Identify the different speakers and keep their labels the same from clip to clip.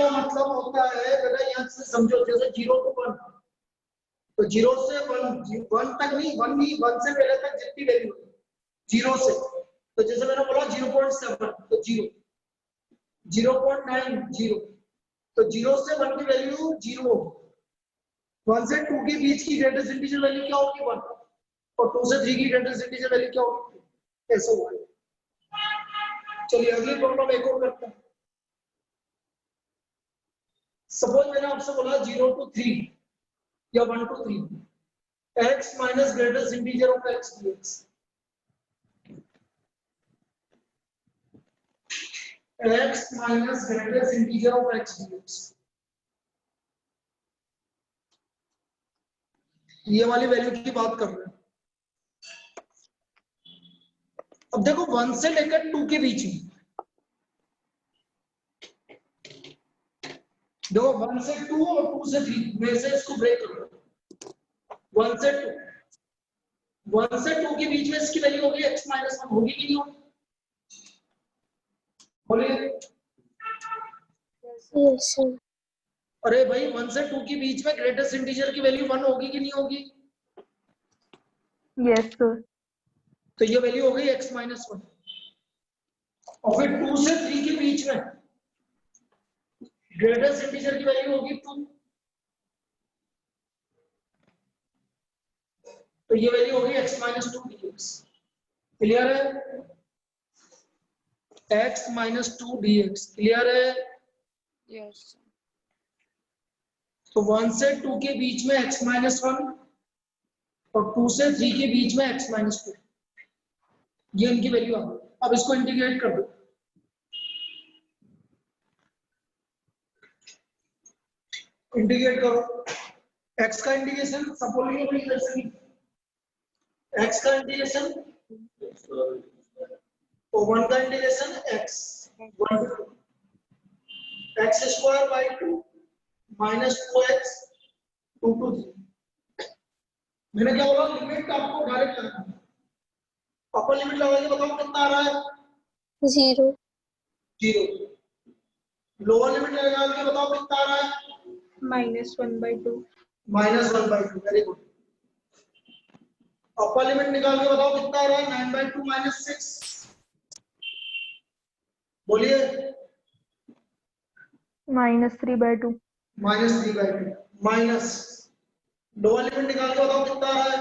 Speaker 1: का मतलब होता है बेटा, यहाँ से समझो, जैसे 0 to 1, तो 0 से 1 तक नहीं, 1 से पहले तक जितनी वैल्यू 0 से, तो जैसे मैंने बोला 0.7 तो 0, 0.9 0, तो 0 से 1 की वैल्यू 0 होगी, 1 से 2 के बीच की ग्रेटेस्ट इंटीजर वैल्यू क्या होगी 1, और 2 से 3 की ग्रेटेस्ट इंटीजर वैल्यू क्या होगी 2, ऐसा हुआ है। चलिए अगली प्रॉब्लम एक और करते हैं। सपोज मैंने आपसे बोला 0 to 3 या 1 to 3, x minus greatest integer of x dx, x minus greatest integer of x dx, ये वाली वैल्यू की बात कर रहे हैं। अब देखो 1 से लेकर 2 के बीच में, देखो 1 से 2 और 2 से 3 में से इसको ब्रेक करो, 1 से 2 के बीच में इसकी वैल्यू होगी x minus 1, होगी कि नहीं होगी, बोलिए।
Speaker 2: Yes sir.
Speaker 1: अरे भाई 1 से 2 के बीच में ग्रेटेस्ट इंटीजर की वैल्यू 1 होगी कि नहीं होगी,
Speaker 3: यस सर।
Speaker 1: तो ये वैल्यू हो गई x minus 1, और फिर 2 से 3 के बीच में ग्रेटेस्ट इंटीजर की वैल्यू होगी 2, तो ये वैल्यू होगी x minus 2 dx, क्लियर है, x minus 2 dx, क्लियर है।
Speaker 2: यस
Speaker 1: तो 1 से 2 के बीच में x minus 1 और 2 से 3 के बीच में x minus 2, ये इनकी वैल्यू आ गई। अब इसको इंटीग्रेट कर दो, इंटीग्रेट करो, x का इंटीग्रेशन सपोज x का इंटीग्रेशन तो 1 का integration x 1 to 2, x square by 2 minus 2x 2 to 3। मैंने क्या बोला, लिमिट आपको डायरेक्ट लगाना है, अपर लिमिट लगा के बताओ कितना आ रहा है
Speaker 2: 0
Speaker 1: 0, लोअर लिमिट लगा के बताओ कितना आ रहा है
Speaker 3: -1/2।
Speaker 1: -1/2, वेरी गुड। अपर लिमिट निकाल के बताओ कितना आ रहा है 9/2 -6, बोलिए
Speaker 3: -3/2।
Speaker 1: -3/2 माइनस लोअर लिमिट निकाल के बताओ कितना आ रहा है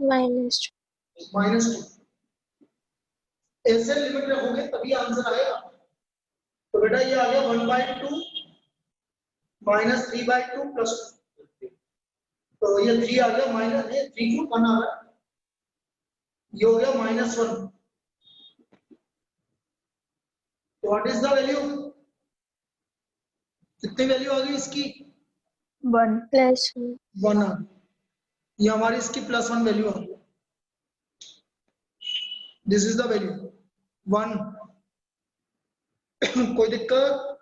Speaker 1: -2। ऐसे लिमिट रखोगे तभी आंसर आएगा। तो बेटा ये आ गया 1/2 -3/2 +2, तो ये 3 आ गया माइनस, ये 3 क्यों 1 आ रहा है, ये हो गया -1। तो व्हाट इज द वैल्यू, कितनी वैल्यू आ गई इसकी
Speaker 3: 1
Speaker 2: +1
Speaker 1: 1 आ गई, ये हमारी इसकी +1 वैल्यू आ गई, दिस इज द वैल्यू 1। कोई दिक्कत,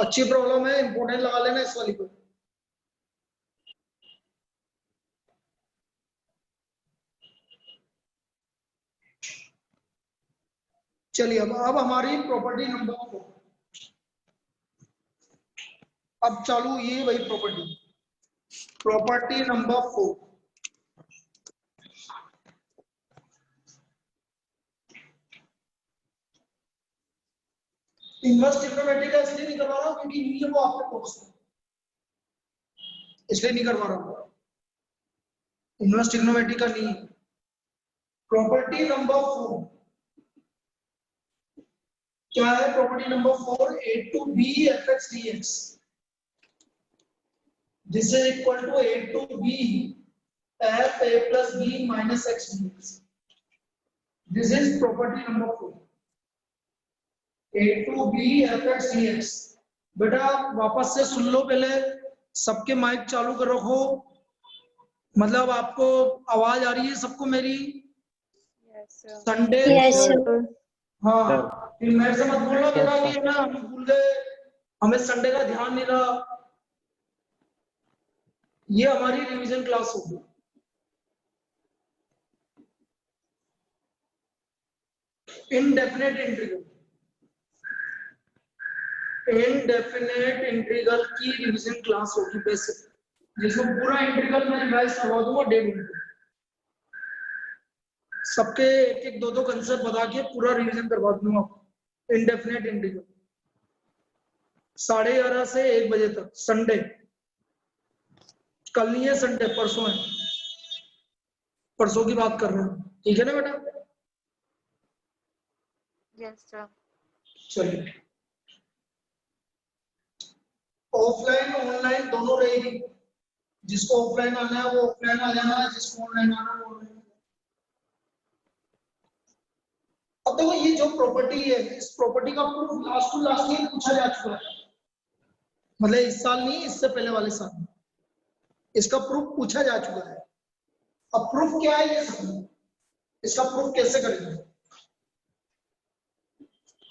Speaker 1: अच्छी प्रॉब्लम है, इंपोर्टेंट लगा लेना इस वाली को। चलिए अब हमारी प्रॉपर्टी नंबर 4, अब चालू ये वही प्रॉपर्टी नंबर 4। इनवर्स ट्रिग्नोमेट्री का इसलिए नहीं करवा रहा हूं क्योंकि नहीं है वो आपके कोर्स में, इसलिए नहीं करवा रहा हूं, इनवर्स ट्रिग्नोमेट्री का नहीं है। प्रॉपर्टी नंबर 4 क्या है, property number 4, a to b fx dx, this is equal to a to b f a plus b minus x dx, this is property number 4, a to b fx dx। बेटा वापस से सुन लो, पहले सबके mic चालू कर रखो, मतलब आपको आवाज आ रही है सबको मेरी, संडे
Speaker 2: यस
Speaker 1: हाँ, फिर मेरे से मत बोलना बेटा कि ना हम भूल गए, हमें संडे का ध्यान नहीं रहा, ये हमारी रिवीजन क्लास होगी। इनडेफिनेट इंटीग्रल, इनडेफिनेट इंटीग्रल की रिवीजन क्लास होगी बेसिक, जिसमें पूरा इंटीग्रल मैं रिवाइज करवा दूंगा 1.5 घंटे। सबके एक एक दो कंसेप्ट बता के पूरा रिवीजन करवा दूंगा आपको। इनडेफिनेट इंटीग्रल 11:30 से 1 बजे तक, संडे। कल नहीं है संडे, परसों है, परसों की बात कर रहे हैं, ठीक है ना बेटा?
Speaker 2: Yes sir.
Speaker 1: चलिए, ऑफलाइन ऑनलाइन दोनों रहेगी। जिसको ऑफलाइन आना है वो ऑफलाइन आ जाना है, जिसको ऑनलाइन आना है वो ऑनलाइन। अब देखो ये जो प्रॉपर्टी है, इस प्रॉपर्टी का proof last to last year पूछा जा चुका है, मतलब इस साल नहीं, इससे पहले वाले साल इसका प्रूफ पूछा जा चुका है। अब प्रूफ क्या है ये समझो, इसका प्रूफ कैसे करेंगे?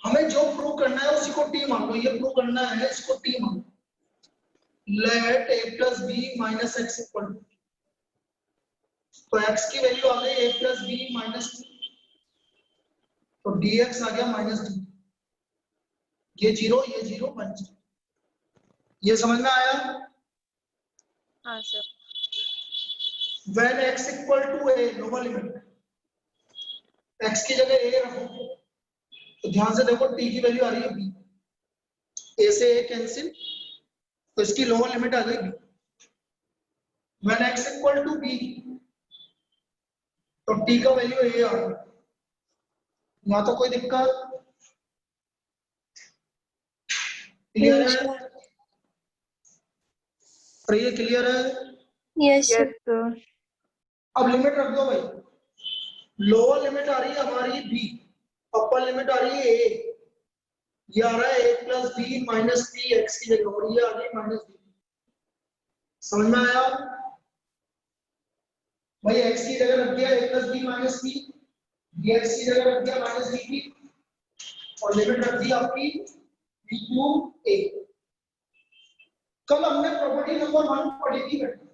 Speaker 1: हमें जो प्रूव करना है उसी को टी मान लो, ये प्रूव करना है इसको टी मान लो। Let a plus B minus X equal to, तो x की वैल्यू आ गई a plus B minus two, तो dx आ गया माइनस डी, ये जीरो माइनस, ये समझ में आया?
Speaker 2: हाँ सर।
Speaker 1: when x equal to a, lower limit, x की जगह a रखो, तो ध्यान से देखो t की वैल्यू आ रही है b, a से a कैंसिल, तो इसकी लोअर लिमिट आ गई b। when x equal to b, तो t का वैल्यू a आ गया। यहाँ तो कोई दिक्कत? क्लियर है? और ये क्लियर है?
Speaker 2: Yes
Speaker 3: yes
Speaker 2: sir.
Speaker 3: सर।
Speaker 1: अब लिमिट रख दो भाई। लोअर लिमिट आ रही है हमारी b, अपर लिमिट आ रही है a, ये आ रहा है a plus B minus p x की जगह, और ये आ रही है माइनस बी। समझ में आया भाई? x की जगह रख दिया a plus B minus p, dx की जगह रख दिया माइनस डी पी, और लिमिट रख दी आपकी b टू a। कल हमने प्रॉपर्टी नंबर 1 पढ़ी थी बेटा,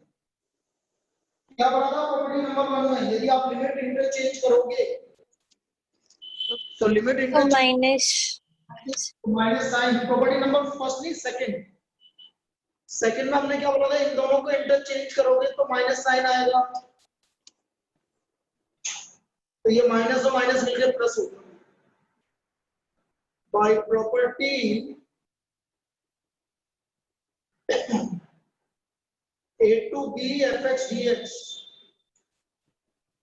Speaker 1: क्या पढ़ा था? प्रॉपर्टी नंबर 1 में यदि आप लिमिट इंटरचेंज करोगे, तो लिमिट
Speaker 2: तो
Speaker 1: interchange
Speaker 2: minus
Speaker 1: sign, property number first नहीं सेकंड, सेकंड में हमने क्या बोला था? इन दोनों को इंटरचेंज करोगे तो माइनस साइन आएगा, तो ये माइनस और माइनस मिलकर प्लस होगा। By property a to b fx dx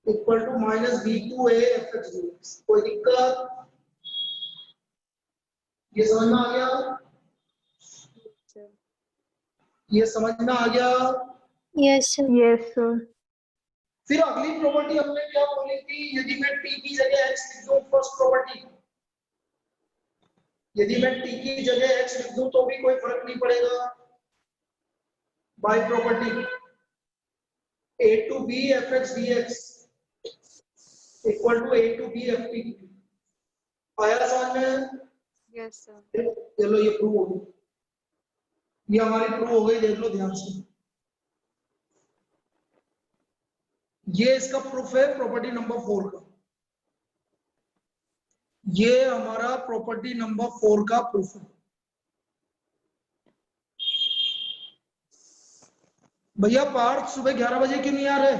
Speaker 1: equal to minus b to a fx dx। कोई दिक्कत? ये समझ में आ गया? ये समझ में आ गया?
Speaker 2: Yes sir.
Speaker 3: Yes sir.
Speaker 1: फिर अगली प्रॉपर्टी हमने क्या बोली थी? यदि मैं t की जगह x लिख दूं, फर्स्ट प्रॉपर्टी, यदि मैं t की जगह x लिख दूं तो भी कोई फर्क नहीं पड़ेगा। By property a to b fx dx equal to a to b ft। आया समझ में?
Speaker 2: Yes sir.
Speaker 1: चलो ये प्रूव हो गई, ये हमारी प्रूव हो गई, देख लो ध्यान से। ये इसका प्रूफ है प्रॉपर्टी नंबर 4 का, ये हमारा प्रॉपर्टी नंबर 4 का प्रूफ है। भैया पार्थ सुबह 11 बजे क्यों नहीं आ रहे?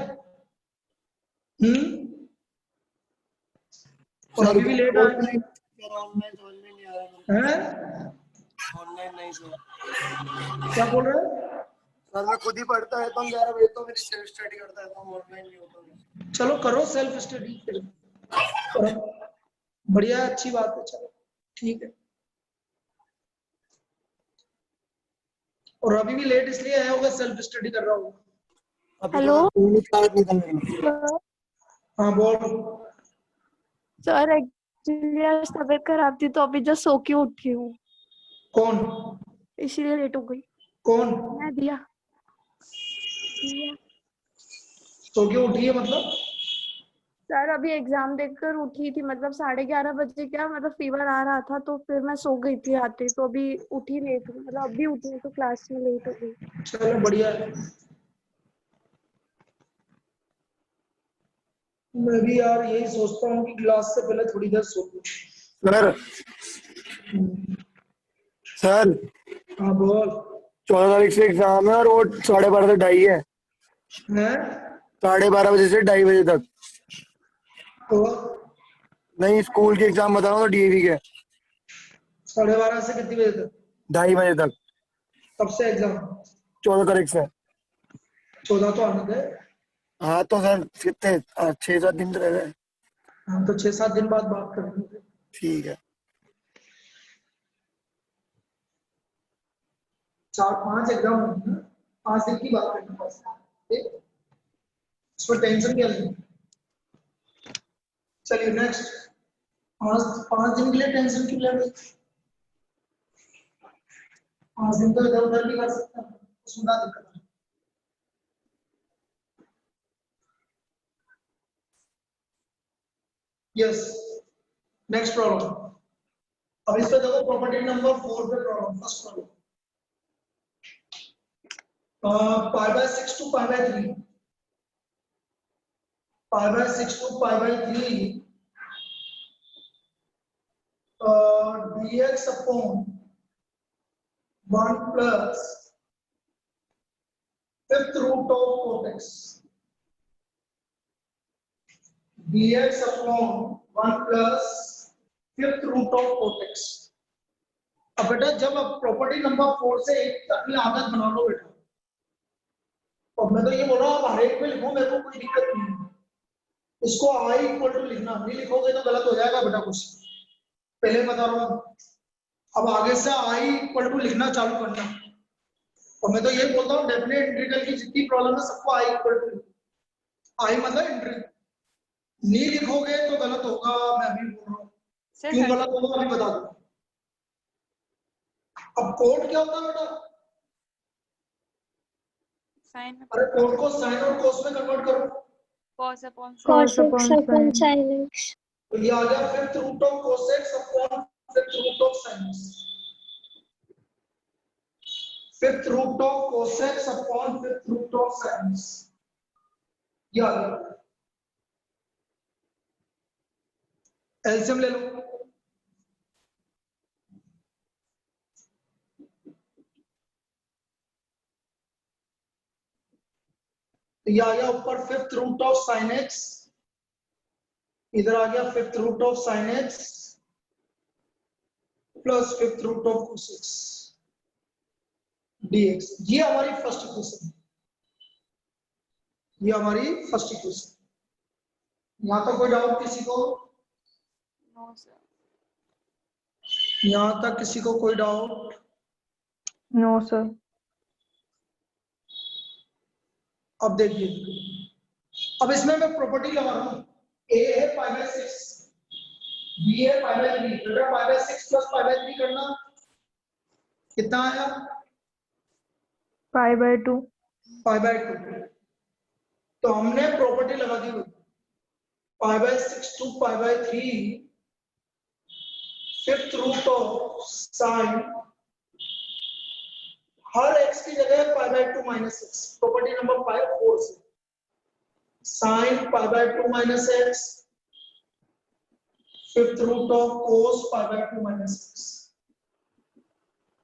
Speaker 1: और अभी भी लेट आए हैं?
Speaker 4: ऑनलाइन नहीं सर,
Speaker 1: क्या बोल रहे हैं?
Speaker 4: सर मैं खुद ही पढ़ता है तो हम 11 बजे तो मेरी सेल्फ स्टडी करता है तो हम ऑनलाइन नहीं होता।
Speaker 1: चलो करो सेल्फ स्टडी, बढ़िया, अच्छी बात है, चलो ठीक है। और अभी भी लेट इसलिए आया होगा, सेल्फ स्टडी कर रहा होगा।
Speaker 2: हेलो
Speaker 1: हाँ बोल।
Speaker 2: सर, एक्चुअली आज तबीयत खराब थी तो अभी जस्ट सो के उठी हूँ,
Speaker 1: कौन
Speaker 2: इसीलिए लेट हो गई।
Speaker 1: कौन?
Speaker 2: मैं दिया।
Speaker 1: सो के उठी है मतलब?
Speaker 2: सर अभी एग्जाम देकर उठी थी, मतलब 11:30 बजे, क्या मतलब फीवर आ रहा था तो फिर मैं सो गई थी आते, तो अभी उठी लेट हूँ, मतलब अभी उठी हूँ तो क्लास में लेट हो गई।
Speaker 1: चलो बढ़िया है। मैं भी यार यही सोचता हूँ कि क्लास से पहले थोड़ी देर सो लूं।
Speaker 4: सर सर
Speaker 1: हाँ बोल।
Speaker 4: 14 तारीख से एग्जाम है और वो 12:30 से 2:30 है।
Speaker 1: है
Speaker 4: 12:30 बजे से 2:30 बजे तक।
Speaker 1: तो
Speaker 4: नहीं, स्कूल के एग्जाम बता रहा हूँ, डीएवी के
Speaker 1: 12:30 से कितनी बजे तक?
Speaker 4: 2:30 बजे तक।
Speaker 1: कब से एग्जाम?
Speaker 4: 14 तारीख से।
Speaker 1: 14 तो आने दे।
Speaker 4: हाँ तो सर कितने 6-7 दिन तो रह गए।
Speaker 1: हम तो 6-7 दिन बाद बात करेंगे।
Speaker 4: ठीक है।
Speaker 1: 4-5 एग्जाम होंगे ना, 5 दिन की बात करना बस। ठीक, इसमें टेंशन क्या लेनी। चलिए नेक्स्ट। 5 दिन के लिए टेंशन क्यों ले रहे? 5 दिन तो इधर उधर भी कर सकते हैं, उसमें क्या दिक्कत है? Yes, next problem. अब इस पे देखो प्रॉपर्टी नंबर 4 पे problem, first problem. Pi by 6 to pi by 3, pi by 6 to pi by 3 dx upon 1 plus fifth root of cot x, dx upon 1 plus fifth root of cot x। अब बेटा जब आप property number 4 से एक अपनी आदत बना लो बेटा, और मैं तो ये बोल रहा हूँ आप हर एक में लिखो, मेरे को कोई दिक्कत नहीं है। इसको i इक्वल टू लिखना, नहीं लिखोगे तो गलत हो जाएगा बेटा कुछ, पहले बता रहा हूँ। अब आगे से i इक्वल टू लिखना चालू करना। और मैं तो ये बोलता हूँ डेफिनेट इंटीग्रल की जितनी प्रॉब्लम है सबको i इक्वल टू, i मतलब इंटीग्रल। नहीं लिखोगे तो गलत होगा, मैं अभी बोल रहा हूँ। क्यों गलत होगा अभी बता दो। अब कोड क्या होता है बेटा?
Speaker 5: साइन
Speaker 1: अरे कोड को साइन और कोस में कन्वर्ट करो।
Speaker 5: Cos upon
Speaker 3: Cos
Speaker 2: cos x
Speaker 3: upon
Speaker 2: upon
Speaker 3: sin.
Speaker 2: sin x।
Speaker 1: तो ये आ गया fifth root of cos x upon fifth root of sine x. Fifth root of cos x upon fifth root of sine x, ये आ गया। LCM ले लो। तो ये आ गया ऊपर fifth root of sine x, इधर आ गया fifth root of sine x plus fifth root of cos x dx. ये हमारी फर्स्ट इक्वेशन है, ये हमारी फर्स्ट इक्वेशन। यहां तक कोई डाउट किसी को?
Speaker 5: No sir.
Speaker 1: यहां तक किसी को कोई डाउट?
Speaker 3: No, sir.
Speaker 1: अब देखिए, अब इसमें मैं प्रॉपर्टी लगा रहा हूं। a है पाई बाय 6, b है पाई बाय 3। बेटा pi by 6 plus pi by 3 करना, कितना आया?
Speaker 3: Pi by 2.
Speaker 1: Pi by 2। तो हमने प्रॉपर्टी लगा दी pi by 6 to pi by 3 fifth root of sine, हर x की जगह pi by 2 minus X. Property number 4 से sine pi by 2 minus X, fifth root of cos pi by 2 minus X.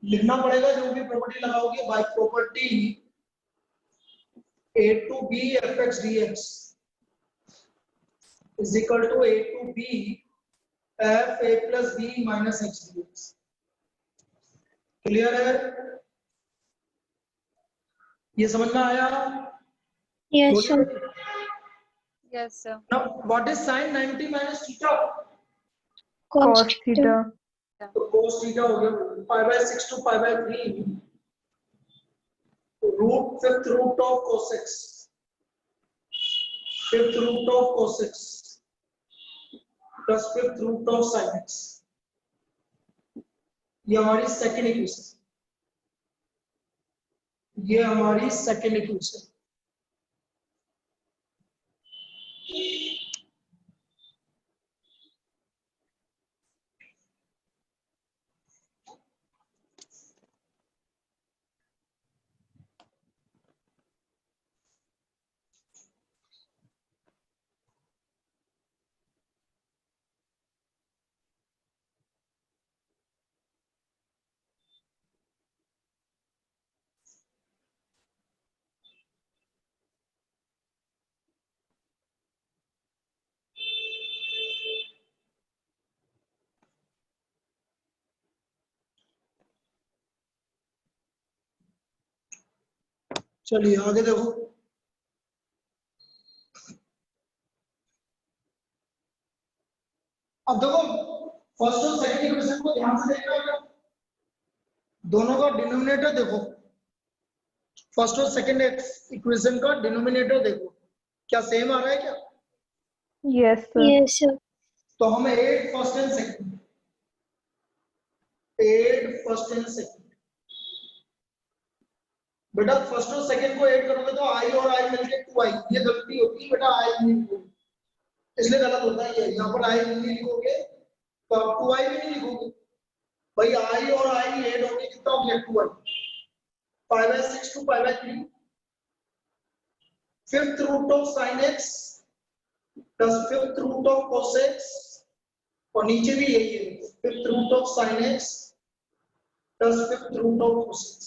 Speaker 1: लिखना पड़ेगा जो भी प्रॉपर्टी लगाओगे bye property a to b fx dx is equal to a to b f a plus b minus x dx। Clear है? ये समझ में आया?
Speaker 2: Yes sir।
Speaker 5: Yes sir.
Speaker 1: Now what is sin 90 minus theta?
Speaker 3: Cos theta.
Speaker 1: तो cos theta हो गया pi by 6 to pi by 3 root fifth root of cos x, fifth root of cos x plus fifth root of sin x। ये हमारी second equation, ये हमारी second equation. चलिए आगे देखो। अब देखो फर्स्ट और सेकंड इक्वेशन को ध्यान से देखना है, दोनों का डिनोमिनेटर देखो। फर्स्ट और सेकंड इक्वेशन का डिनोमिनेटर देखो, क्या सेम आ रहा है क्या?
Speaker 3: Yes, sir.
Speaker 2: Yes, sir.
Speaker 1: तो हम 8 first and second, 8 first and second, बेटा फर्स्ट और सेकंड को ऐड करोगे तो आई और आई मिलके 2i, ये गलती होती है बेटा, आई नहीं लिखोगे इसलिए गलत होता है ये, यहाँ पर आई नहीं लिखोगे तो आप 2i भी नहीं लिखोगे भाई, आई और आई ऐड होके कितना हो गया 2i, 5/6 to 5/3, fifth root of sin x plus fifth root of cos x, और नीचे भी यही है, fifth root of sin x plus fifth root of cos x,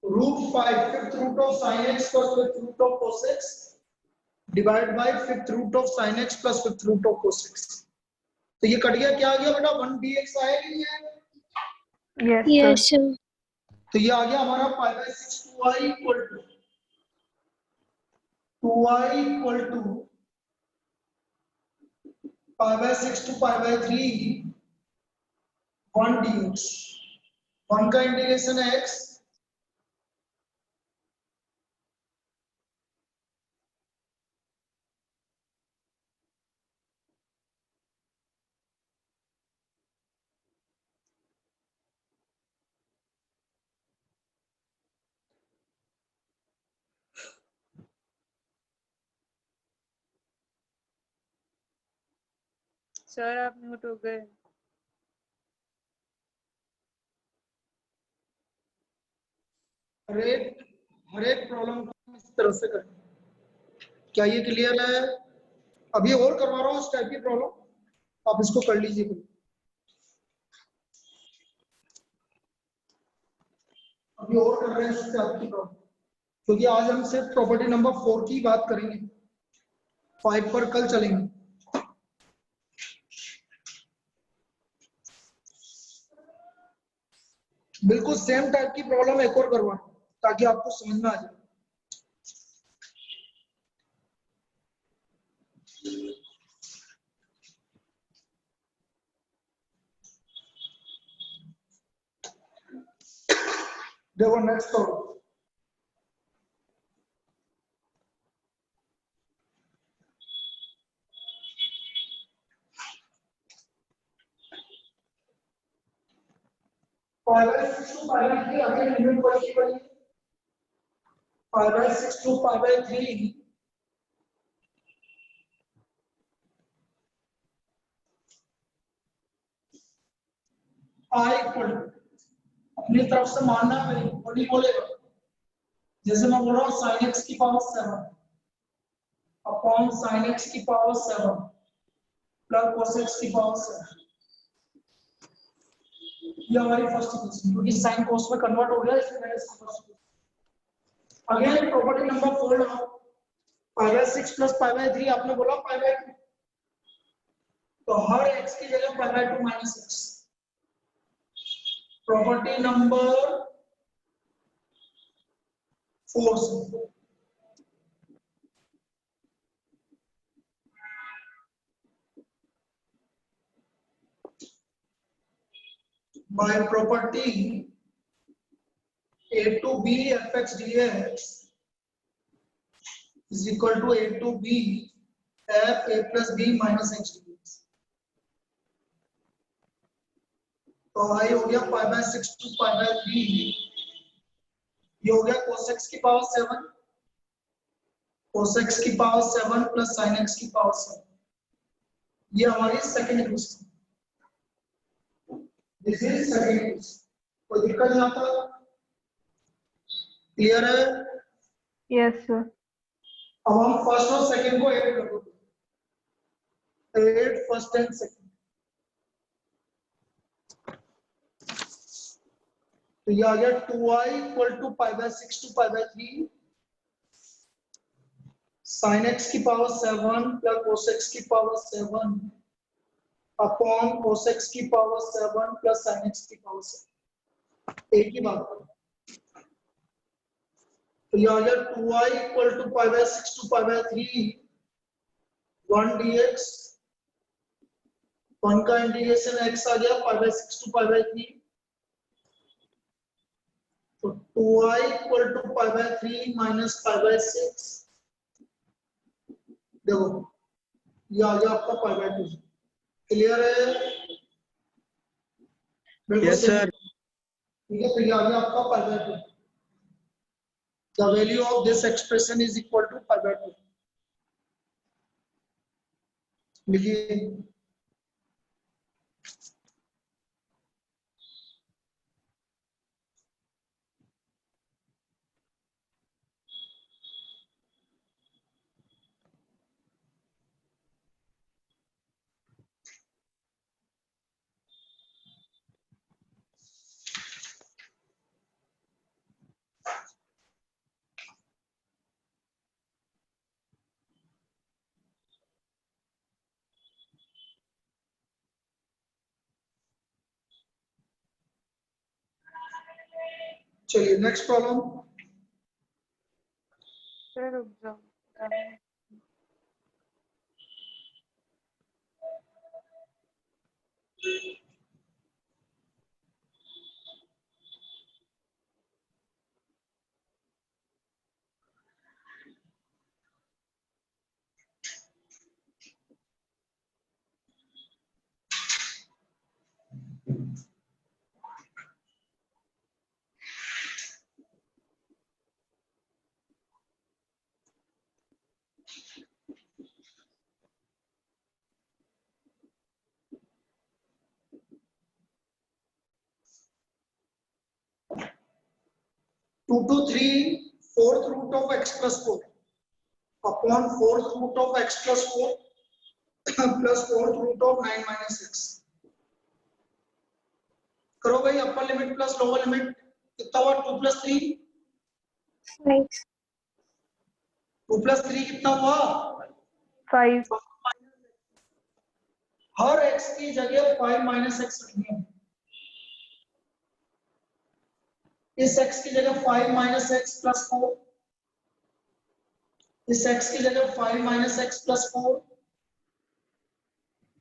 Speaker 1: root 5 fifth root of sin x plus fifth root of cos x divide by fifth root of sin x plus fifth root of cos x। तो ये cut गया, क्या आ गया बेटा 1dx आया कि नहीं आया?
Speaker 3: Yes,
Speaker 2: Yes,
Speaker 3: sir.
Speaker 2: sir.
Speaker 1: तो ये आ गया हमारा 5/6 2i equal to 5/6 to 5/3 1 dx, 1 का इंटीग्रेशन है x,
Speaker 5: सर आप म्यूट हो गए।
Speaker 1: हर एक प्रॉब्लम को हम इस तरह से करें। क्या ये क्लियर है? अभी और करवा रहा हूँ इस टाइप की प्रॉब्लम, आप इसको कर लीजिए। अभी और कर रहे हैं इस टाइप की प्रॉब्लम, क्योंकि आज हम सिर्फ प्रॉपर्टी नंबर 4 की बात करेंगे, 5 पर कल चलेंगे। बिल्कुल सेम टाइप की प्रॉब्लम एक और करवा ताकि आपको समझ में आ जाए। देखो next problem, Π/6 to Π/3 again limit possible है, Π/6 to Π/3 I इक्वल अपनी तरफ से मानना है, वो नहीं बोलेगा। जैसे मैं बोल रहा हूँ sin x की पावर 7 अपॉन sin x की पावर 7 प्लस cos x की पावर 7, ये हमारी फर्स्ट इक्वेशन, क्योंकि sin cos में कन्वर्ट हो गया इसलिए मैंने इसको first equation. Again property number 4 लगाओ, Π/6 प्लस Π/3 आपने बोला Π/2, तो हर x की जगह Π/2 माइनस x। प्रॉपर्टी नंबर 4 से by property a to b fx dx is equal to a to b f a plus b minus x dx। तो आई हो गया Π/6 to Π/3, ये हो गया cos x की पावर 7, cos x की पावर 7 प्लस sin x की पावर 7, ये हमारी second equation. This is second equation, कोई दिक्कत नहीं आता? क्लियर है?
Speaker 3: Yes, sir.
Speaker 1: अब हम फर्स्ट और सेकंड को ऐड कर दो, 8 फर्स्ट एंड सेकंड, तो ये आ गया 2i equal to Π/6 to Π/3 sin x की पावर 7 प्लस cos x की पावर 7 अपॉन cos x की पावर 7 प्लस sin x की पावर 7। एक ही बात। तो ये आ गया 2i equal to pi by 6 to pi by 3 1 dx, 1 का इंटीग्रेशन x आ गया pi by 6 to pi by 3। तो 2i equal to pi by 3 minus pi by 6, देखो ये आ गया आपका पाई बाय 2। क्लियर है? बिल्कुल
Speaker 4: यस
Speaker 1: सही।
Speaker 4: सर।
Speaker 1: ठीक है, तो ये आ गया आपका pi by 2। The value of this expression is equal to pi by 2। लिखिए। चलिए नेक्स्ट प्रॉब्लम।
Speaker 5: सर रुक जाओ।
Speaker 1: 2 to 3 fourth root of x plus 4 upon fourth root of x plus 4 plus fourth root of 9 minus x। करो भाई, upper limit plus lower limit कितना हुआ? 2 plus 3, 2 plus 3 कितना हुआ?
Speaker 3: 5.
Speaker 1: हर x की जगह 5 minus x रखनी है। इस x की जगह 5 minus x plus 4, इस x की जगह 5 minus x plus 4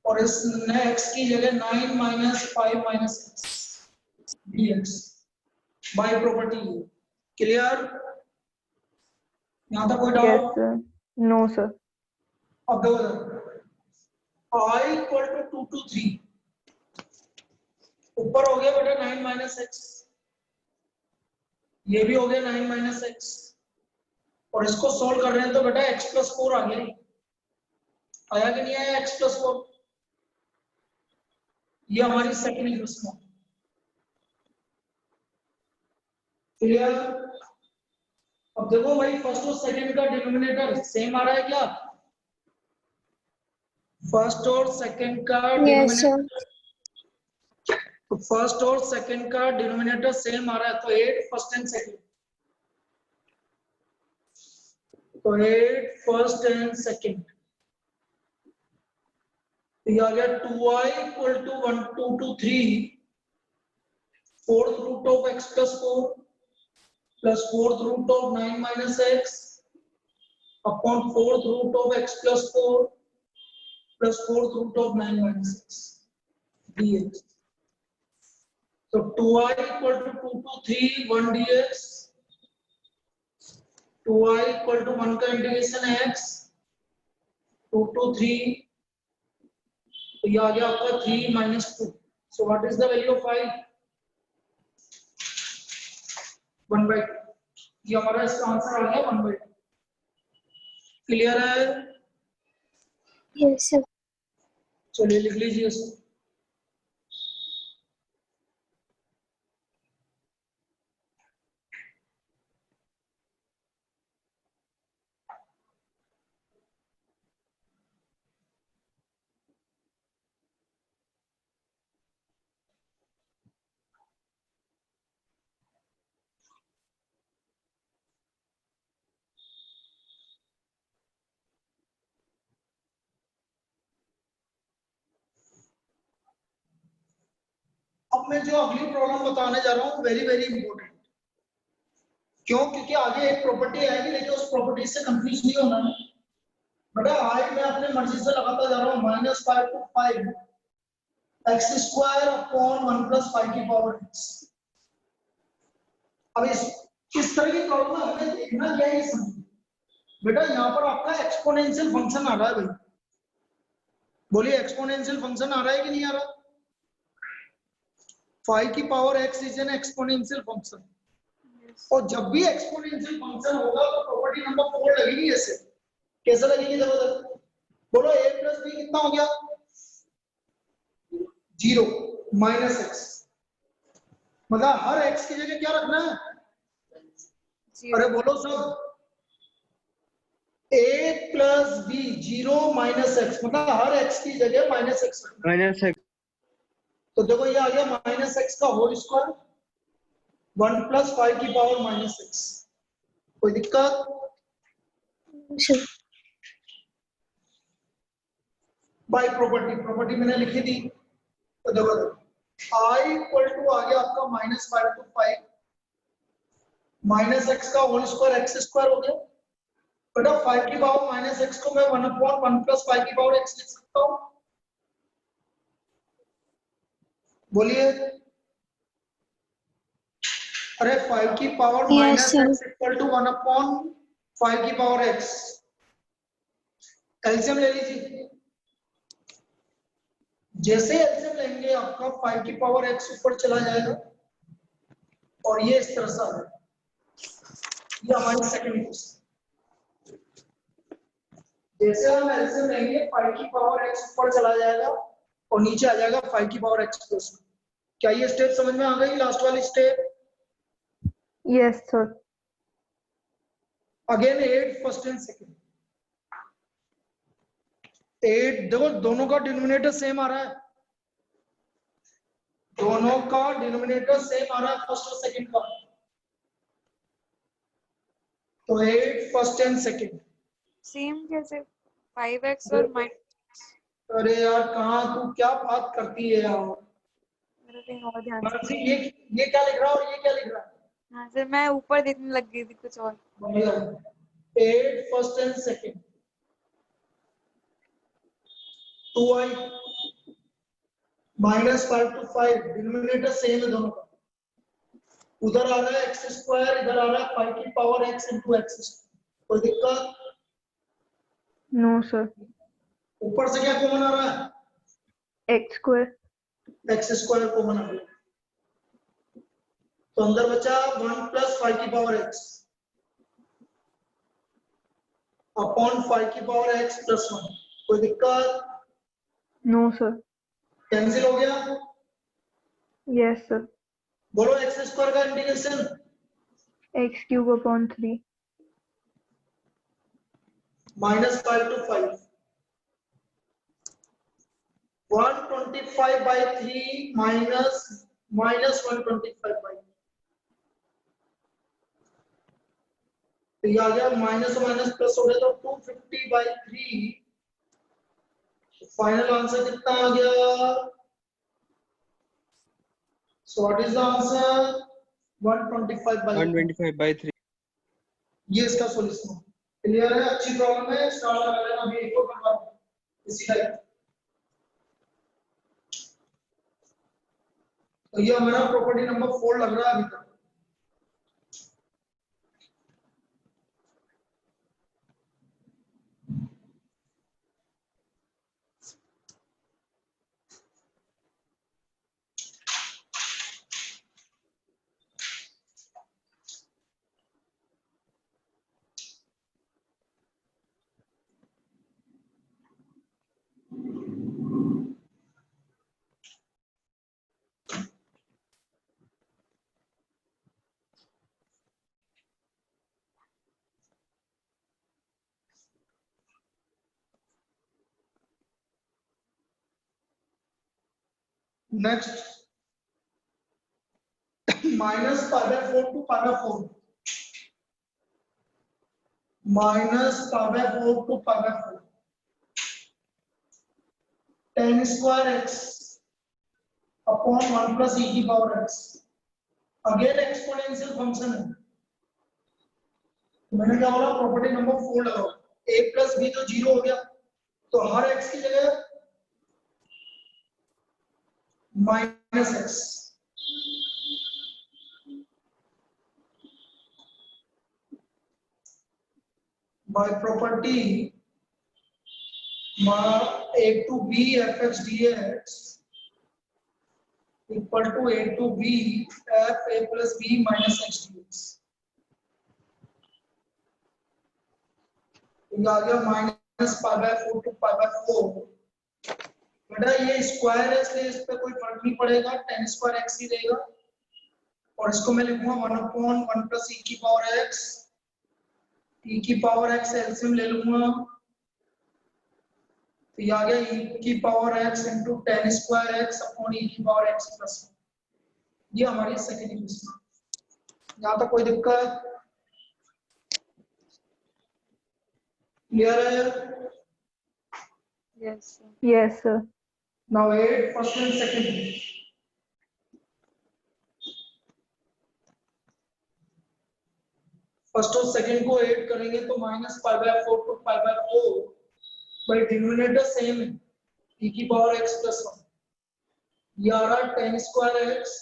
Speaker 1: और इस x की जगह 9 minus 5 minus x dx by property. Clear? यहां तक कोई
Speaker 3: Yes,
Speaker 1: doubt?
Speaker 3: sir. No, sir.
Speaker 1: अब देखो i इक्वल टू 2 to 3, ऊपर हो गया बेटा 9 minus x, ये भी हो गया 9 minus x और इसको सोल्व कर रहे हैं तो बेटा x plus 4 आ गया। आया कि नहीं आया x plus 4? ये हमारी सेकंड इक्वेशन। क्लियर? अब देखो भाई फर्स्ट और सेकंड का डिनोमिनेटर सेम आ रहा है क्या? फर्स्ट और सेकंड का डिनोमिनेटर, तो फर्स्ट और सेकंड का डिनोमिनेटर सेम आ रहा है, तो 8 फर्स्ट एंड सेकंड, तो 8 फर्स्ट एंड सेकंड। तो ये आ गया 2i equal to 1 2 to 3 fourth root of x plus 4 plus fourth root of 9 minus x upon fourth root of x plus 4 plus fourth root of 9 minus x dx। So 2i equal to 2 to 3 1 dx, 2i equal to 1 का integration x 2 to 3, तो ये आ गया आपका 3 minus 2। So what is the value of i? 1/2। ये हमारा इसका answer आ गया 1/2। क्लियर है?
Speaker 2: Yes sir.
Speaker 1: चलिए लिख लीजिए इसको। अब मैं जो अगली प्रॉब्लम बताने जा रहा हूँ वेरी वेरी इंपॉर्टेंट, क्यों? क्योंकि आगे एक प्रॉपर्टी आएगी, लेकिन उस प्रॉपर्टी से कंफ्यूज नहीं होना है बेटा। आज मैं अपने मर्जी से लगाता जा रहा हूँ -5 to 5 x स्क्वायर अपॉन 1 + 5 की पावर x। अब इस तरह की प्रॉब्लम में हमें देखना क्या है, ये समझिए बेटा। यहाँ पर आपका एक्सपोनेंशियल फंक्शन आ रहा है भाई, बोलिए एक्सपोनेंशियल फंक्शन आ रहा है कि नहीं आ रहा? 5 की power x is an exponential function, और जब भी एक्सपोनेंशियल फंक्शन होगा तो प्रॉपर्टी नंबर 4 लगेगी। ऐसे कैसे लगेगी जबरदस्त? बोलो a + b कितना हो गया? 0 -x, मतलब हर x की जगह क्या रखना है? अरे बोलो सब, a + b 0 -x, मतलब हर x की जगह -x रखना है।
Speaker 6: -x।
Speaker 1: तो देखो ये आ गया -x का होल स्क्वायर 1 + 5 की पावर -x। कोई दिक्कत? बाय प्रॉपर्टी मैंने लिखी थी, तो देखो I = आ गया आपका -5 to 5 -x का होल स्क्वायर x² हो गया बेटा। 5 की पावर -x को मैं 1/1 + 5 की पावर x लिख सकता हूँ। बोलिए, अरे 5 की पावर
Speaker 2: Yes, sir.
Speaker 1: -x = 1/5 की पावर x। एलसीएम ले लीजिए, जैसे एलसीएम लेंगे आपका 5 की पावर x ऊपर चला जाएगा और ये इस तरह से आ जाएगा। ये हमारी सेकंड क्वेश्चन, जैसे हम एलसीएम लेंगे 5 की पावर x ऊपर चला जाएगा और नीचे आ जाएगा 5 की पावर x+। क्या ये स्टेप समझ में आ गई? लास्ट वाली step.
Speaker 3: Yes, sir.
Speaker 1: Again 8 first and second. 8 देखो दोनों का डिनोमिनेटर सेम आ रहा है, दोनों का डिनोमिनेटर सेम आ रहा है फर्स्ट और सेकंड का, तो 8 फर्स्ट एंड सेकंड।
Speaker 5: सेम कैसे? 5x और
Speaker 1: अरे यार कहाँ तू क्या बात करती है यार?
Speaker 5: मेरा कहीं और ध्यान से।
Speaker 1: मानसी, ये क्या लिख रहा है और ये क्या लिख रहा है?
Speaker 5: हाँ सर, मैं ऊपर देखने लग गई थी कुछ और।
Speaker 1: बढ़िया। 8 first and second 2i -5 to 5 denominator same है दोनों का, उधर आ रहा है x², इधर आ रहा है 5 की पावर x × x²। कोई दिक्कत?
Speaker 3: No, sir.
Speaker 1: ऊपर से क्या कॉमन आ रहा है?
Speaker 3: x².
Speaker 1: x² कॉमन आ गया, तो अंदर बचा 1 + 5 की पावर x अपॉन 5 की पावर x + 1। कोई दिक्कत?
Speaker 3: No, sir.
Speaker 1: कैंसिल हो गया।
Speaker 3: Yes, sir.
Speaker 1: बोलो x² का इंटीग्रेशन।
Speaker 3: x³/3.
Speaker 1: -5 to 5 125/3 -125/3, तो ये आ गया माइनस माइनस प्लस हो गया, तो 250/3। फाइनल आंसर कितना आ गया? So what is the answer? 125/3।
Speaker 6: 125/3।
Speaker 1: ये इसका सॉल्यूशन। क्लियर है? अच्छी प्रॉब्लम है, स्टार लगा लेना। अभी एक और करवा इसी टाइप। तो ये हमारा प्रॉपर्टी नंबर 4 लग रहा है अभी तक। Next -π/4 to π/4 -π/4 to π/4 tan² x upon 1 plus E की power X. Again exponential function है, तो मैंने क्या बोला, प्रॉपर्टी नंबर 4 लगाओ। a प्लस बी तो 0 हो गया, तो हर x की जगह minus x. By property a to b fx dx equal to a to b f a plus b minus x dx। ये आ गया minus pi by 4 to pi by 4। बेटा ये स्क्वायर है इसलिए इस पे कोई फर्क नहीं पड़ेगा, tan स्क्वायर x ही रहेगा। और इसको मैं लिखूंगा 1 अपॉन 1 प्लस e की पावर x, e की पावर x एलसीएम ले लूंगा, तो ये आ गया e की power x into tan square x upon e की पावर x प्लस 1। ये हमारी सेकेंड इक्वेशन। यहाँ तक कोई दिक्कत? क्लियर है?
Speaker 5: Yes, sir.
Speaker 3: Yes, sir.
Speaker 1: Now 8 first and second। First और सेकंड को ऐड करेंगे तो minus pi by 4 to pi by 4, but denominator same है, e की पावर x प्लस 1। ये आ रहा है tan square x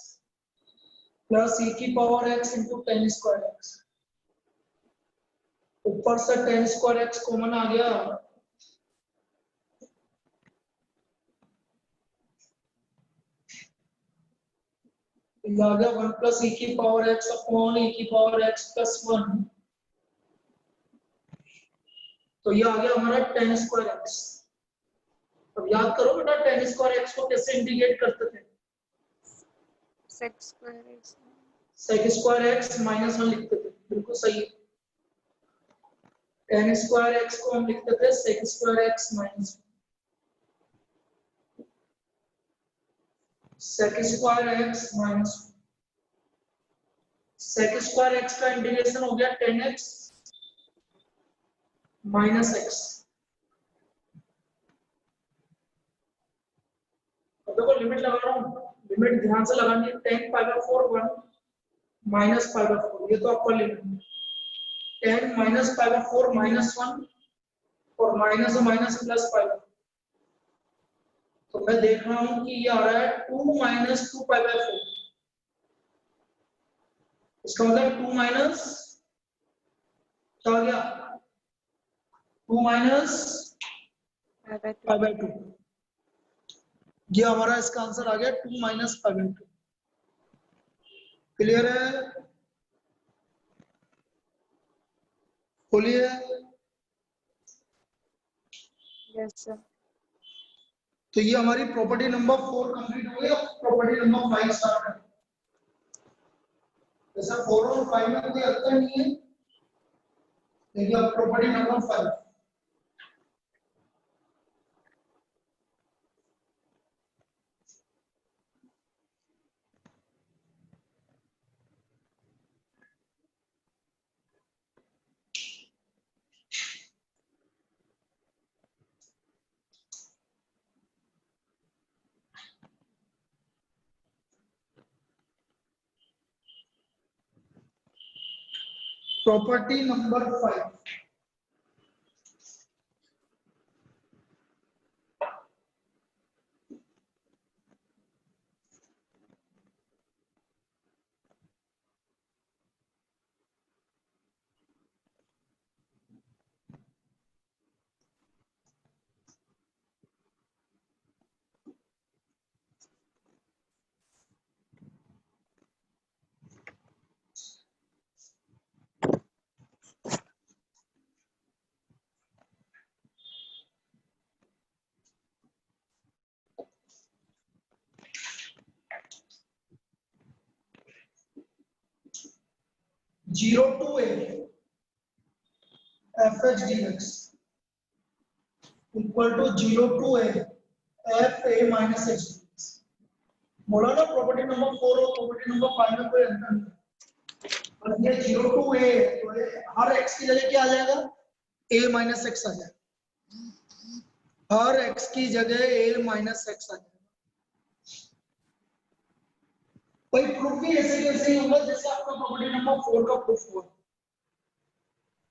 Speaker 1: plus e की power x into tan square x। ऊपर से tan स्क्वायर x कॉमन आ गया, आ गया 1 प्लस e की पावर x अपॉन e की पावर x प्लस 1। तो ये आ गया हमारा tan स्क्वायर x। अब याद करो बेटा tan स्क्वायर x को कैसे इंटीग्रेट करते थे?
Speaker 5: Sec square x.
Speaker 1: sec square x minus 1 लिखते थे, बिल्कुल सही है। tan स्क्वायर x को हम लिखते थे sec square x minus 1। sec square x minus 1। sec square x का इंटीग्रेशन हो गया tan x माइनस x। देखो लिमिट लगा रहा हूँ, लिमिट ध्यान से लगानी है। tan pi by 4 1 minus pi by 4, ये तो आपका लिमिट है। tan minus pi by 4 minus 1 और minus minus plus pi bye. तो मैं देख रहा हूँ कि ये आ रहा है 2 माइनस 2 पाई बाय 4। इसका मतलब 2 माइनस क्या हो गया, 2 minus
Speaker 5: Pi by 2.
Speaker 1: Pi by 2। ये हमारा इसका आंसर आ गया 2 माइनस पाई बाय 2। क्लियर है? बोलिए।
Speaker 5: Yes, sir.
Speaker 1: तो ये हमारी प्रॉपर्टी नंबर 4 कंप्लीट हो गई। अब प्रॉपर्टी नंबर 5 स्टार्ट है। जैसा 4 और 5 में कोई अंतर नहीं है, लेकिन अब property number 5। Property number 5। Zero to a f h d x equal to 0 to a f a minus x d x. बोला ना प्रॉपर्टी नंबर 4 और प्रॉपर्टी नंबर 5 में कोई अंतर नहीं। और ये 0 टू ए तो हर एक्स की जगह क्या आ जाएगा, ए माइनस एक्स आ जाएगा। हर एक्स की जगह ए माइनस एक्स आ जाएगा। भाई प्रूफ भी ऐसे कैसे ही होगा जैसे आपका प्रॉपर्टी नंबर 4 का प्रूफ हुआ।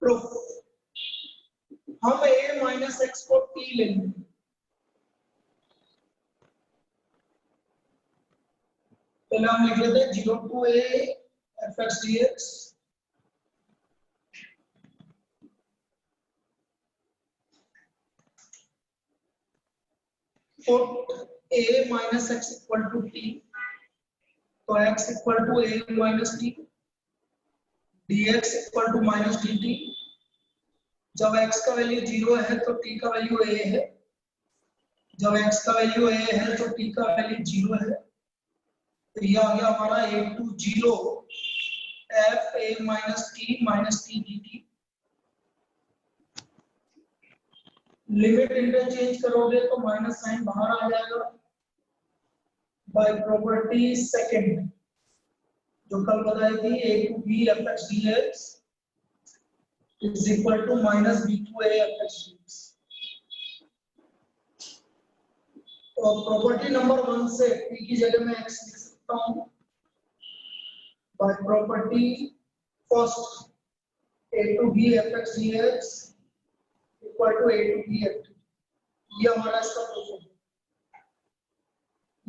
Speaker 1: प्रूफ हम a माइनस एक्स को t लेंगे, पहले हम लिख लेते हैं 0 to a fx dx put a minus x equal to t, तो x equal to a minus t, dx equal to minus dt। जब x का वैल्यू 0 है तो t का वैल्यू a है, जब x का वैल्यू a है तो t का वैल्यू 0 है, तो ये आ गया हमारा a to 0 f a minus t dt। Limit interchange करोगे तो माइनस साइन बाहर आ जाएगा। बाय प्रॉपर्टी सेकंड जो कल बताई थी a to b fx dx is equal to minus b to a fx dx। तो प्रॉपर्टी नंबर 1 से p की जगह मैं x लिख सकता हूं। By property first a to b fx dx equal to a to b ft, ये हमारा इसका प्रूफ है।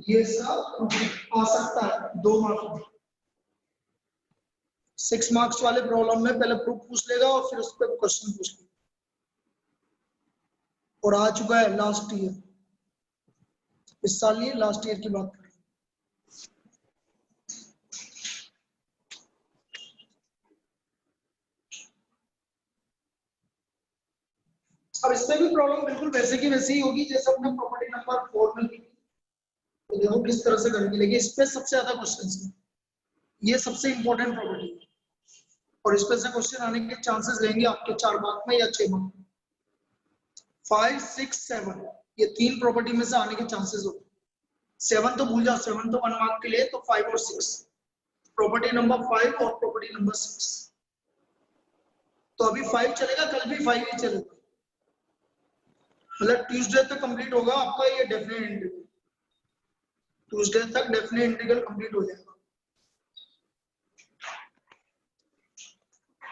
Speaker 1: ये सब आ सकता है 2 मार्क्स में। 6 मार्क्स वाले प्रॉब्लम में पहले प्रूफ पूछ लेगा और फिर उस पर क्वेश्चन पूछ लेगा। और आ चुका है लास्ट ईयर, इस साल ये लास्ट ईयर की बात कर रहे हैं। अब इसमें भी प्रॉब्लम बिल्कुल वैसे की वैसे ही होगी जैसे हमने प्रॉपर्टी नंबर 4 में की थी। तो देखो किस तरह से करेंगे, लेकिन इस पे सबसे ज्यादा क्वेश्चंस हैं। ये सबसे इंपॉर्टेंट प्रॉपर्टी है और इस पे से क्वेश्चन आने के चांसेस रहेंगे आपके 4 मार्क में या 6 मार्क में। 5, 6, 7 ये 3 प्रॉपर्टी में से आने के चांसेस होते हैं। 7 तो भूल जाओ, 7 तो 1 मार्क के लिए, तो 5 और 6 प्रॉपर्टी नंबर 5 और प्रॉपर्टी नंबर 6। तो अभी 5 चलेगा, कल भी 5 ही चलेगा, मतलब ट्यूसडे तक कंप्लीट होगा आपका ये डेफिनेट इंटीग्रल। ट्यूसडे तक डेफिनेट इंटीग्रल कंप्लीट हो जाएगा।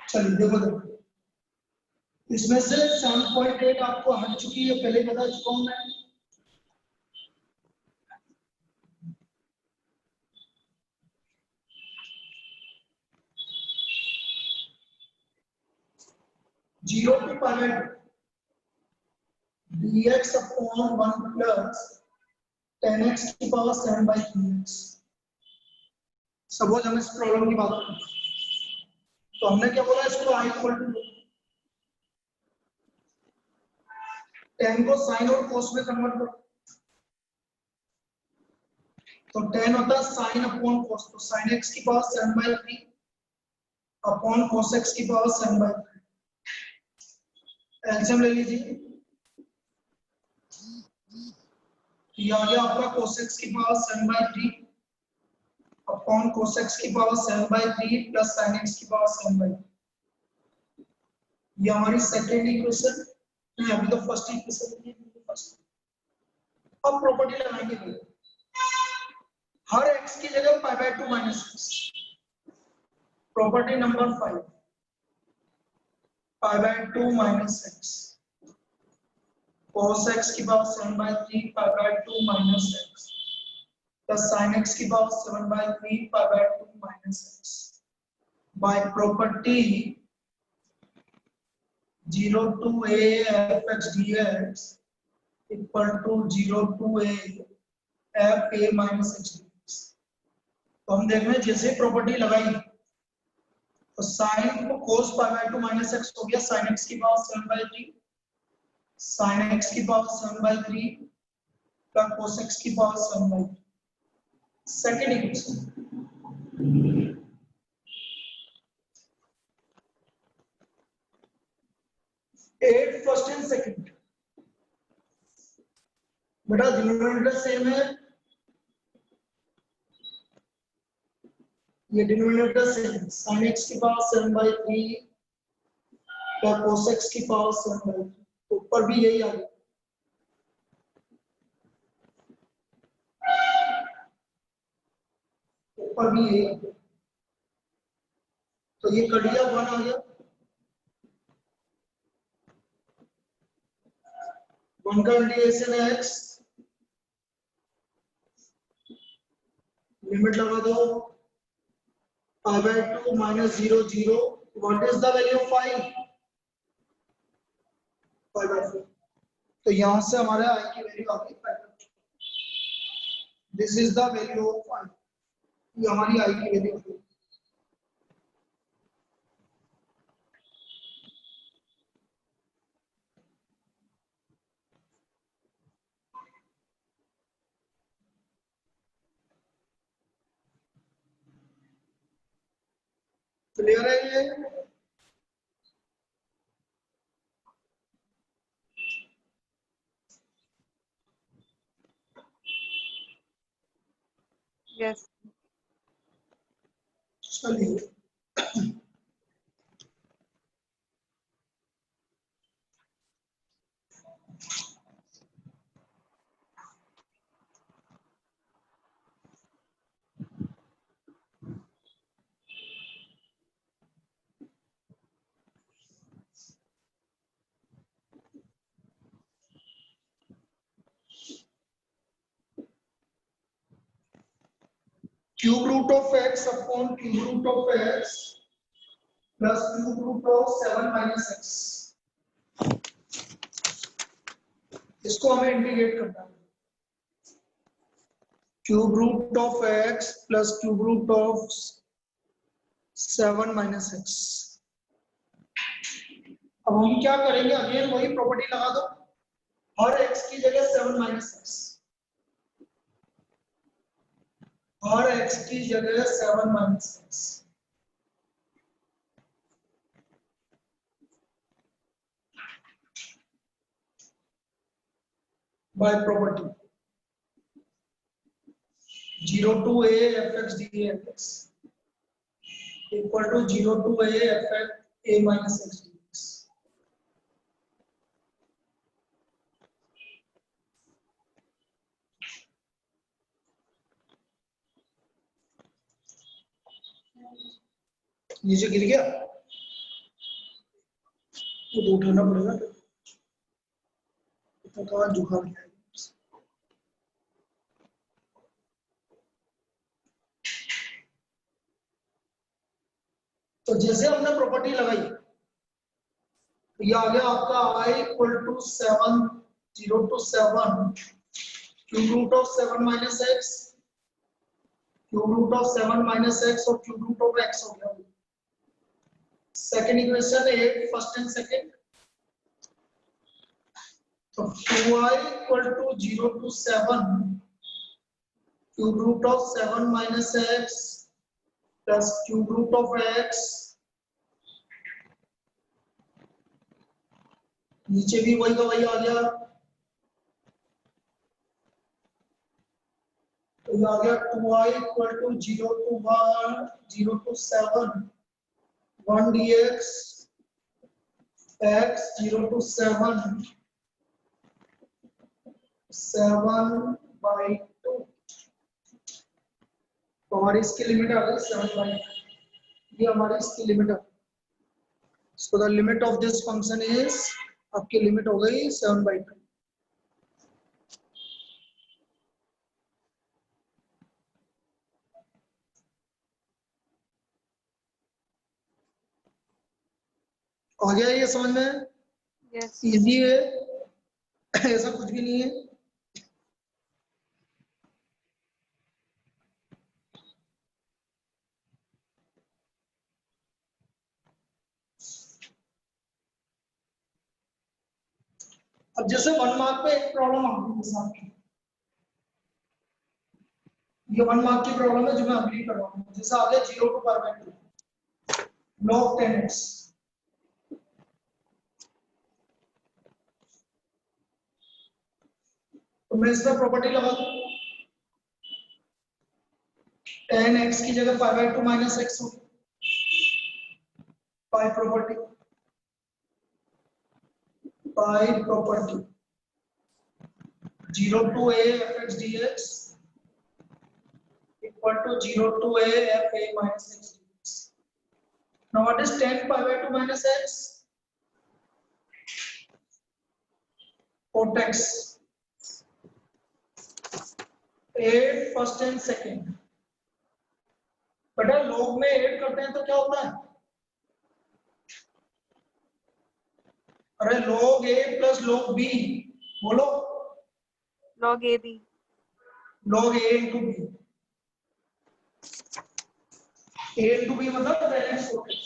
Speaker 1: चलिए देखो इसमें से 7.8 आपको हट चुकी है, पहले बता चुका हूं मैं। Zero to pilot dx upon 1 plus 10x की पावर 7/3x। सपोज हम इस प्रॉब्लम की बात करें तो हमने क्या बोला, इसको i इक्वल टू 10 को साइन और कोस में कन्वर्ट करो तो 10 होता है साइन अपॉन कोस, तो साइन x की पावर 7/3 अपॉन कोस x की पावर 7/3। एलसीएम ले लीजिए, ये आ गया आपका cos x की पावर 7/3 अपॉन cos x की पावर 7/3 प्लस sin x की पावर 7/3। ये हमारी सेकेंड इक्वेशन है, अभी तो फर्स्ट इक्वेशन है। अब प्रॉपर्टी लगाएंगे, हर x की जगह π/2 minus x। Property number 5 π/2 minus x cos x की power 7/3 π/2 minus x plus sin x की power 7/3 π/2 minus x by property 0 to a fx dx equal to 0 to a f a minus x dx। तो हम देख रहे हैं जैसे property लगाई तो sin को cos π/2 माइनस x हो गया sin x की पावर 7/3 sin x की पावर 7/3 प्लस cos x की power 7/3। Second equation at first and second, बेटा डिनोमिनेटर सेम है, ये डिनोमिनेटर सेम है, sin x की पावर 7/3 प्लस cos x की पावर 7/3, ऊपर भी यही आ गया। ऊपर भी ए आ गया, तो ये कट गया, 1 आ गया, 1 का इंटीग्रेशन है x, लिमिट लगा दो pi by 2 minus 0 0, what is the value of phi? pi by 4, तो यहां से हमारे i की वैल्यू आ गई pi by 2, this is the value of i, ये हमारी i की वैल्यू है। क्लियर है ये?
Speaker 5: Yes.
Speaker 1: चलिए cube root of x upon cube root of x plus cube root of 7 minus x, इसको हमें इंटीग्रेट करना है। Cube root of x plus cube root of 7 minus x। अब हम क्या करेंगे, अगेन वही प्रॉपर्टी लगा दो, हर x की जगह 7 माइनस x, हर x की जगह 7 minus x, by property 0 to a fx dx equal to 0 to a fx a minus x dx। नीचे गिर गया तो उठाना पड़ेगा, तो कहाँ झुका गया है। तो जैसे हमने प्रॉपर्टी लगाई, ये आ गया आपका i equal to 7 0 to 7 cube root of 7 minus x, cube root of 7 minus x और क्यूब रूट ऑफ x हो गया। Second equation 8 first and second, तो 2i equal to 0 to 7 cube root of 7 minus x plus cube root of x, नीचे भी वही का वही आ गया, तो ये आ गया 2i equal to 0 to 1 0 to 7 1 dx x 0 to 7 7 by 2, तो हमारी इसकी लिमिट आ गई 7 by 2, ये हमारी इसकी लिमिट है। So the limit of this function is, आपकी लिमिट हो गई 7 by 2। आ गया ये समझ में?
Speaker 5: Yes.
Speaker 1: इजी है, ऐसा कुछ भी नहीं है। अब जैसे 1 मार्क पे एक प्रॉब्लम आ गई जैसे आपकी, ये 1 मार्क की प्रॉब्लम है जो मैं अभी कर रहा हूँ। जैसे आ गया 0 to pi by 2 log 10x, तो मैं इसमें प्रॉपर्टी लगा दूं, 10x की जगह pi by 2 माइनस x होगी, पाई property by property 0 to a fx dx equal to 0 to a f a minus x dx. Now what is tan pi by 2 minus x? Cot x. 8 first and second. बेटा log में 8 करते हैं तो क्या होता है? अरे log a plus log b बोलो.
Speaker 5: Log AB.
Speaker 1: log a into b. a into b मतलब tan x cot x.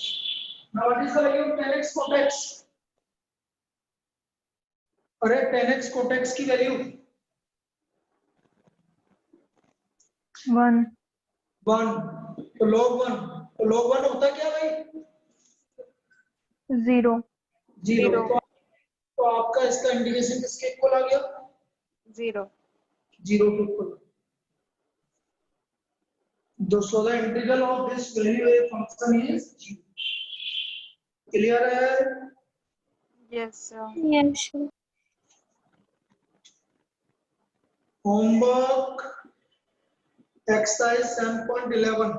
Speaker 1: Now what is the value of tan x cot x? अरे tan x cot x की value
Speaker 3: 1.
Speaker 1: 1. तो log 1 होता है क्या भाई?
Speaker 3: 0.
Speaker 1: 0. तो आपका इसका इंटीग्रेशन किसके इक्वल आ गया?
Speaker 5: 0.
Speaker 1: 0 के equal. So the integral of this value a function is 0. Clear है?
Speaker 5: Yes, sir.
Speaker 2: Yes, sure.
Speaker 1: Homework exercise 7.11.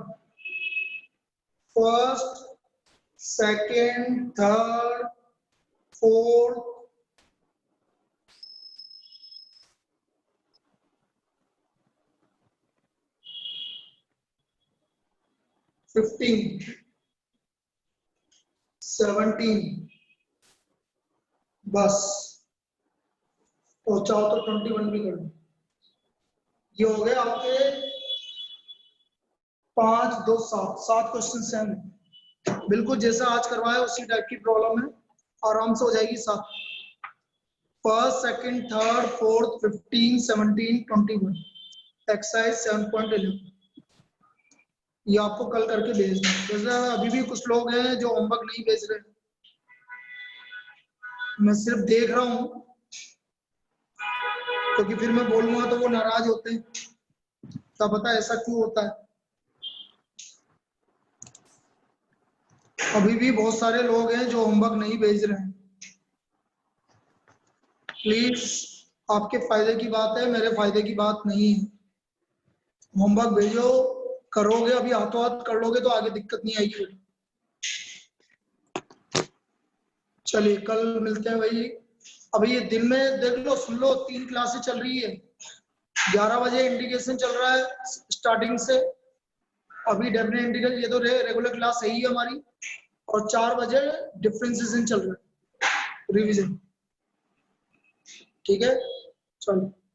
Speaker 1: First, second, third, fourth, $15, $17, बस और चाहो तो 21 भी कर दो. ये हो गए आपके 5, 2, 7 क्वेश्चन हैं. बिल्कुल जैसा आज करवाया उसी टाइप की प्रॉब्लम है, आराम से हो जाएगी 7. First, second, third, fourth, 15, 17, 21. Exercise 7.11. ये आपको कल करके भेजना है. जैसे अभी भी कुछ लोग हैं जो होमवर्क नहीं भेज रहे, मैं सिर्फ देख रहा हूँ क्योंकि फिर मैं बोलूंगा तो वो नाराज होते हैं. क्या पता ऐसा क्यों होता है. अभी भी बहुत सारे लोग हैं जो होमवर्क नहीं भेज रहे हैं. प्लीज, आपके फायदे की बात है, मेरे फायदे की बात नहीं है. होमवर्क भेजो, करोगे, अभी हाथों हाथ कर लोगे तो आगे दिक्कत नहीं आएगी. चलिए कल मिलते हैं भाई. अभी ये दिन में देख लो, सुन लो, 3 क्लासेस चल रही है. 11 बजे इंटीग्रेशन चल रहा है स्टार्टिंग से. अभी डेफिनेट इंटीग्रल, ये तो रेगुलर क्लास सही है हमारी. और 4 बजे डिफरेंशिएशन चल रहा है, रिवीजन. ठीक है, चलो.